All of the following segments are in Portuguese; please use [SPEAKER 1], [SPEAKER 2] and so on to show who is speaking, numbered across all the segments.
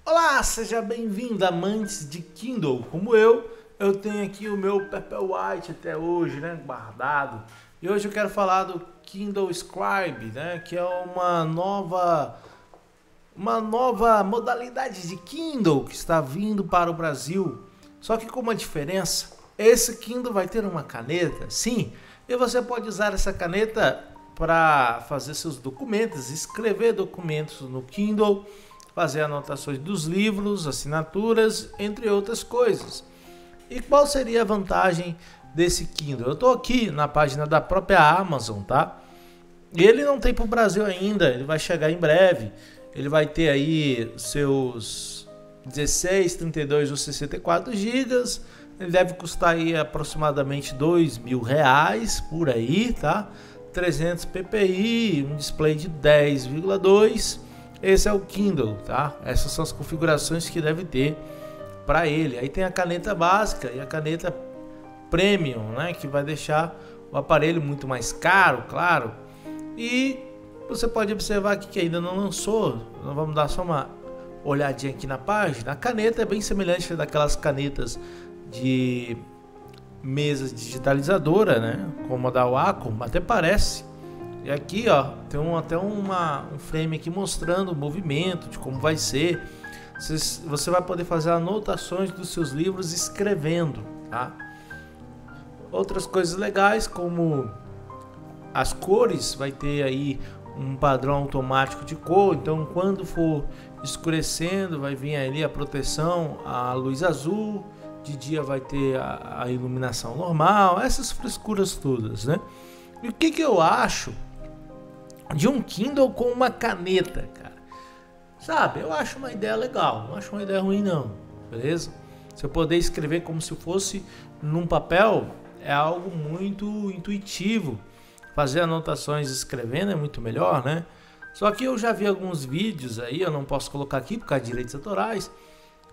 [SPEAKER 1] Olá, seja bem-vindo, amantes de Kindle. Como eu tenho aqui o meu Paperwhite até hoje, né, guardado. E hoje eu quero falar do Kindle Scribe, né, que é uma nova modalidade de Kindle que está vindo para o Brasil. Só que com uma diferença, esse Kindle vai ter uma caneta, sim, e você pode usar essa caneta para fazer seus documentos, escrever documentos no Kindle, fazer anotações dos livros, assinaturas, entre outras coisas. E qual seria a vantagem desse Kindle? Eu estou aqui na página da própria Amazon, tá? Ele não tem para o Brasil ainda, ele vai chegar em breve. Ele vai ter aí seus 16, 32 ou 64 gigas. Ele deve custar aí aproximadamente R$ 2.000 por aí, tá? 300 ppi, um display de 10,2. Esse é o Kindle, tá? Essas são as configurações que deve ter para ele. Aí tem a caneta básica e a caneta Premium, né? Que vai deixar o aparelho muito mais caro, claro. E você pode observar aqui que ainda não lançou. Nós vamos dar só uma olhadinha aqui na página. A caneta é bem semelhante daquelas canetas de mesa digitalizadora, né? Como a da Wacom, até parece. E aqui, ó, tem até um frame aqui mostrando o movimento de como vai ser. Você vai poder fazer anotações dos seus livros escrevendo, tá? Outras coisas legais, como as cores, vai ter aí um padrão automático de cor. Então, quando for escurecendo, vai vir ali a proteção, a luz azul. De dia vai ter a iluminação normal, essas frescuras todas, né? E o que eu acho de um Kindle com uma caneta, cara? Sabe, eu acho uma ideia legal, não acho uma ideia ruim não, beleza? Se eu poder escrever como se fosse num papel, é algo muito intuitivo. Fazer anotações escrevendo é muito melhor, né? Só que eu já vi alguns vídeos aí, eu não posso colocar aqui por causa de direitos autorais,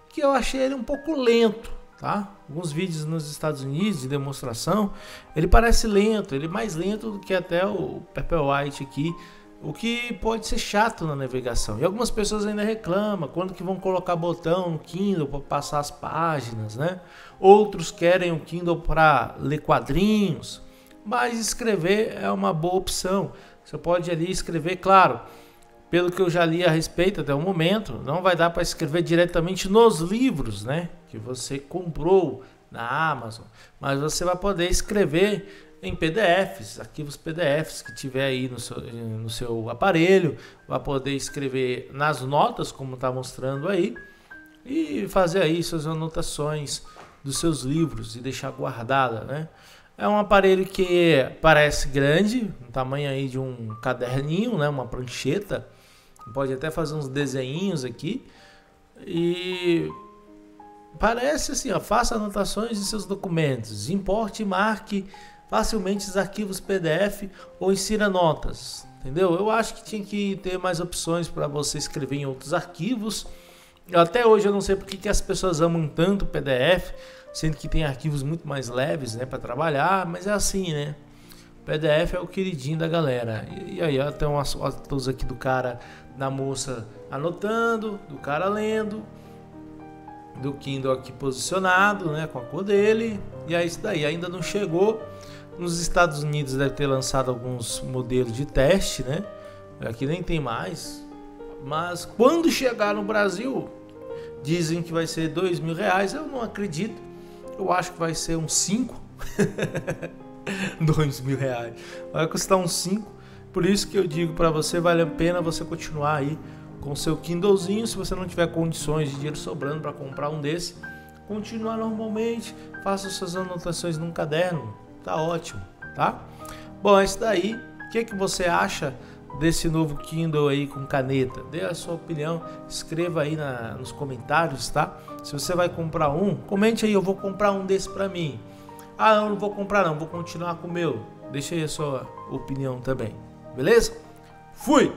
[SPEAKER 1] que eu achei ele um pouco lento. Tá? Alguns vídeos nos Estados Unidos de demonstração, ele parece lento, ele é mais lento do que até o Paperwhite aqui, o que pode ser chato na navegação. E algumas pessoas ainda reclamam quando que vão colocar botão no Kindle para passar as páginas, né? Outros querem o Kindle para ler quadrinhos, mas escrever é uma boa opção. Você pode ali escrever, claro. Pelo que eu já li a respeito até o momento, não vai dar para escrever diretamente nos livros, né, que você comprou na Amazon, mas você vai poder escrever em PDFs, arquivos PDFs que tiver aí no seu aparelho, vai poder escrever nas notas, como está mostrando aí, e fazer aí suas anotações dos seus livros e deixar guardada, né? É um aparelho que parece grande, no tamanho aí de um caderninho, né, uma prancheta. Pode até fazer uns desenhinhos aqui. E parece assim, ó, faça anotações de seus documentos, importe e marque facilmente os arquivos PDF ou insira notas, entendeu? Eu acho que tinha que ter mais opções para você escrever em outros arquivos. Até hoje eu não sei porque que as pessoas amam tanto o PDF, sendo que tem arquivos muito mais leves, né, para trabalhar, mas é assim, né? PDF é o queridinho da galera. E aí, ó, tem umas fotos aqui do cara, da moça anotando, do cara lendo, do Kindle aqui posicionado, né, com a cor dele. E é isso daí, ainda não chegou. Nos Estados Unidos deve ter lançado alguns modelos de teste, né? Aqui nem tem mais. Mas quando chegar no Brasil, dizem que vai ser R$ 2.000. Eu não acredito. Eu acho que vai ser uns 5. R$ 2.000 vai custar uns 5. Por isso que eu digo para você, vale a pena você continuar aí com o seu Kindlezinho. Se você não tiver condições de dinheiro sobrando para comprar um desse, continuar normalmente, faça suas anotações num caderno, tá ótimo, tá? Bom, é isso daí. O que você acha desse novo Kindle aí com caneta? Dê a sua opinião, escreva aí nos comentários, tá? Se você vai comprar um, comente aí, eu vou comprar um desse para mim. Ah, eu não vou comprar não, vou continuar com o meu. Deixa aí a sua opinião também, beleza? Fui!